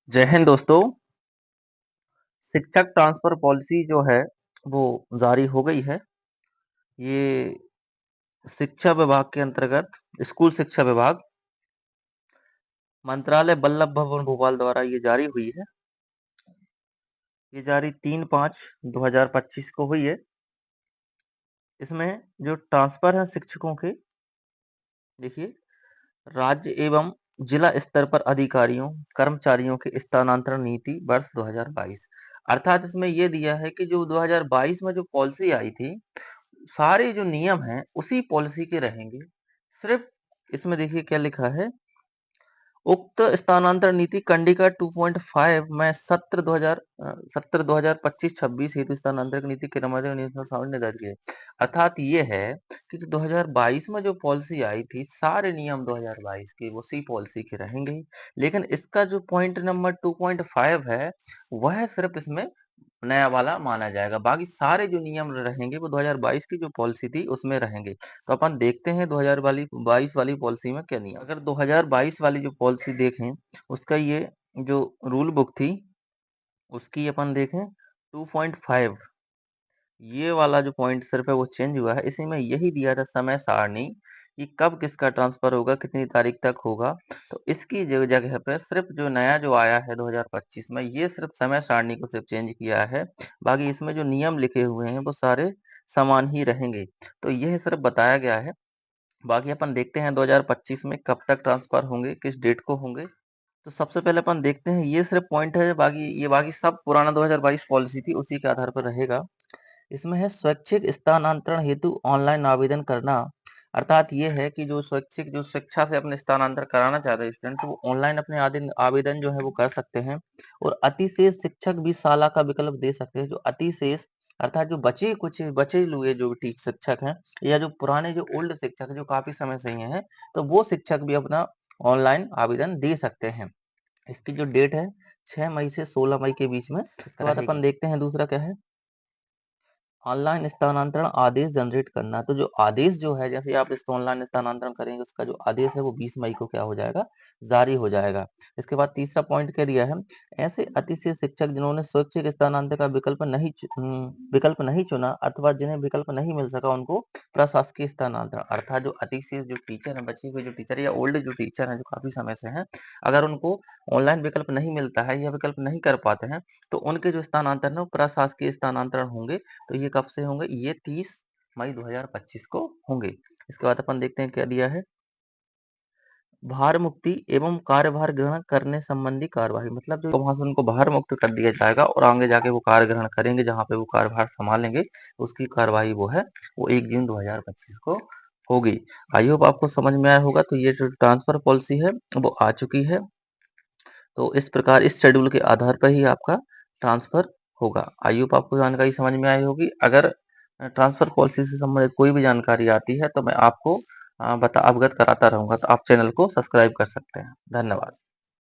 जय हिंद दोस्तों। शिक्षक ट्रांसफर पॉलिसी जो है वो जारी हो गई है। ये शिक्षा विभाग के अंतर्गत स्कूल शिक्षा विभाग मंत्रालय वल्लभ भवन भोपाल द्वारा ये जारी हुई है। ये जारी 3/5/2025 को हुई है। इसमें जो ट्रांसफर है शिक्षकों के, देखिए, राज्य एवं जिला स्तर पर अधिकारियों कर्मचारियों के स्थानांतरण नीति वर्ष 2022, अर्थात इसमें ये दिया है कि जो 2022 में जो पॉलिसी आई थी, सारे जो नियम हैं उसी पॉलिसी के रहेंगे। सिर्फ इसमें देखिए क्या लिखा है, उक्त स्थानांतरण नीति कंडिका 2.5 में सत्र 2025-26 हेतु स्थानांतरण नीति के निर्धारित किए। अर्थात ये है कि जो 2022 में जो पॉलिसी आई थी, सारे नियम 2022 के उसी पॉलिसी के रहेंगे ही। लेकिन इसका जो पॉइंट नंबर 2.5 है, वह सिर्फ इसमें नया वाला माना जाएगा। बाकी सारे जो नियम रहेंगे वो 2022 की जो पॉलिसी थी उसमें रहेंगे। तो अपन देखते हैं 2022 वाली पॉलिसी में क्या नियम। अगर 2022 वाली जो पॉलिसी देखें, उसका ये जो रूल बुक थी, उसकी अपन देखें 2.5, ये वाला जो पॉइंट सिर्फ है वो चेंज हुआ है। इसी में यही दिया था समय सारणी कि कब किसका ट्रांसफर होगा, कितनी तारीख तक होगा। तो इसकी जगह पे सिर्फ जो नया जो आया है 2025 में, ये सिर्फ समय सारणी को सिर्फ चेंज किया है। बाकी इसमें जो नियम लिखे हुए हैं वो सारे समान ही रहेंगे। तो यह सिर्फ बताया गया है। बाकी अपन देखते हैं 2025 में कब तक ट्रांसफर होंगे, किस डेट को होंगे। तो सबसे पहले अपन देखते हैं, ये सिर्फ पॉइंट है, बाकी सब पुराना 2022 पॉलिसी थी उसी के आधार पर रहेगा। इसमें है स्वैच्छिक स्थानांतरण हेतु ऑनलाइन आवेदन करना। अर्थात ये है कि जो स्वैच्छिक जो शिक्षा से अपने स्थानांतर कराना चाहते हैं स्टूडेंट, तो वो ऑनलाइन अपने आवेदन जो है वो कर सकते हैं। और अतिशेष शिक्षक भी साला का विकल्प दे सकते हैं। जो अतिशेष अर्थात जो बचे हुए जो टीच शिक्षक हैं, या जो पुराने जो ओल्ड शिक्षक जो काफी समय से ही हैं, तो वो शिक्षक भी अपना ऑनलाइन आवेदन दे सकते हैं। इसकी जो डेट है 6 मई से 16 मई के बीच में। इसके बाद अपन देखते हैं दूसरा क्या है, ऑनलाइन स्थानांतरण आदेश जनरेट करना। तो जो आदेश जो है, जैसे आप इसको ऑनलाइन स्थानांतरण करेंगे, उसका जो आदेश है वो 20 मई को क्या हो जाएगा, जारी हो जाएगा। इसके बाद तीसरा पॉइंट क्या दिया है, ऐसे अतिशय शिक्षक जिन्होंने स्वैच्छिक स्थानांतरण का विकल्प नहीं चुना अथवा जिन्हें विकल्प नहीं मिल सका, उनको प्रशासकीय स्थानांतरण। अर्थात जो अतिशय जो टीचर है, बचे हुए जो टीचर या ओल्ड जो टीचर है जो काफी समय से हैं, अगर उनको ऑनलाइन विकल्प नहीं मिलता है या विकल्प नहीं कर पाते हैं, तो उनके जो स्थानांतरण है वो प्रशासकीय स्थानांतरण होंगे। तो ये कब से होंगे, ये 30 मई 2025 को होंगे। इसके बाद अपन देखते हैं क्या दिया है, भार मुक्ति एवं कार्यभार ग्रहण करने संबंधी कार्यवाही। मतलब जो वहां से उनको भार मुक्त कर दिया जाएगा और आगे जाके वो कार्य ग्रहण करेंगे, जहां पे वो कार्यभार संभालेंगे, उसकी कार्यवाही वो है वो 1 जून 2025 को होगी। आई होप आपको समझ में आया होगा। तो ये जो ट्रांसफर पॉलिसी है वो आ चुकी है। तो इस प्रकार इस शेड्यूल के आधार पर ही आपका ट्रांसफर होगा। आई होप आपको जानकारी समझ में आई होगी। अगर ट्रांसफर पॉलिसी से संबंधित कोई भी जानकारी आती है तो मैं आपको अवगत कराता रहूंगा। तो आप चैनल को सब्सक्राइब कर सकते हैं। धन्यवाद।